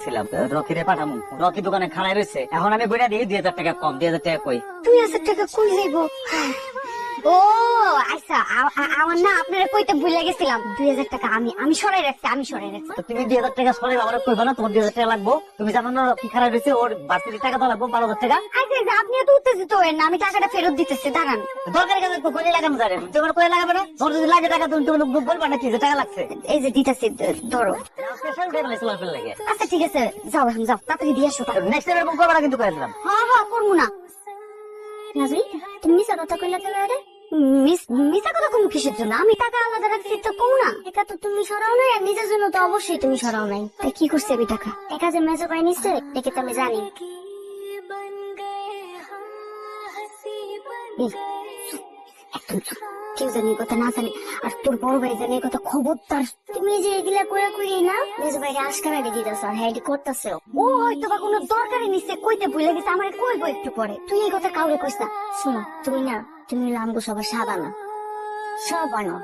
রাখছিলাম, রকিরে পাঠামু। রকি দোকানে খাড়াই রয়েছে, এখন আমি বইটা দিই 2000 টাকা কম। 2000 টাকা কই? 2000 টাকা কই যাইবো? ও আচ্ছা, আমার না আপনারা কইতে ভুলে গেছিলাম। 2000 টাকা আমি সরাই রাখছি, আমি সরাই রাখছি। তো তুমি 2000 টাকা সরে আমার কইবা না? তোমার 2000 টাকা লাগবো। তুমি জানো না রকি খাড়াই রয়েছে, ওর বাড়তি টাকা তো লাগবো 12,000 টাকা। আচ্ছা আচ্ছা, আপনি তো উত্তেজিত হবেন না, আমি টাকাটা ফেরত দিতেছি, দাঁড়ান। দরকারি কাজে কইলে লাগানো যায় না। তোমার কইলে লাগাবে না? তোমার যদি লাগে টাকা তুমি তুমি বলবা না কি যে টাকা লাগছে। এই যে দিতেছি, ধরো। স্পেশাল টাকা লাগছে লাফের লাগে। আচ্ছা ঠিক আছে, যাও এখন যাও, তাড়াতাড়ি দিয়ে আসো। নেক্সট টাইম এরকম করবে না কিন্তু, কয়ে দিলাম। হ্যাঁ হ্যাঁ, করবো না। নাজরি, তুমি মিশা কথা কইলা কেন রে? মিশা কথা কম কিসের জন্য? আমি টাকা আলাদা রাখছি তো কম না। এটা তো তুমি সরাও নাই, আর নিজের জন্য তো অবশ্যই তুমি সরাও নাই। তাই কি করছে আমি টাকা? একা যে মেজো পাই নিচ্ছে, দেখে তো আমি জানি। এই, একদম চুপ। কেউ জানি এই কথা না জানে, আর তোর বড় ভাই জানি এই কথা, খবরদার। তুমি যে এগুলা করে করি না, মেজো ভাইরে আশকারা দিয়ে দিতেছ, আর হ্যাঁ করতেছে। ও হয়তো বা কোনো দরকারি নিচ্ছে, কইতে ভুলে গেছে, আমার কইবো একটু পরে। তুই এই কথা কাউরে কইস না। শোনো, তুমি না, তুমি আমগো সবার সাদা না, সব আনো।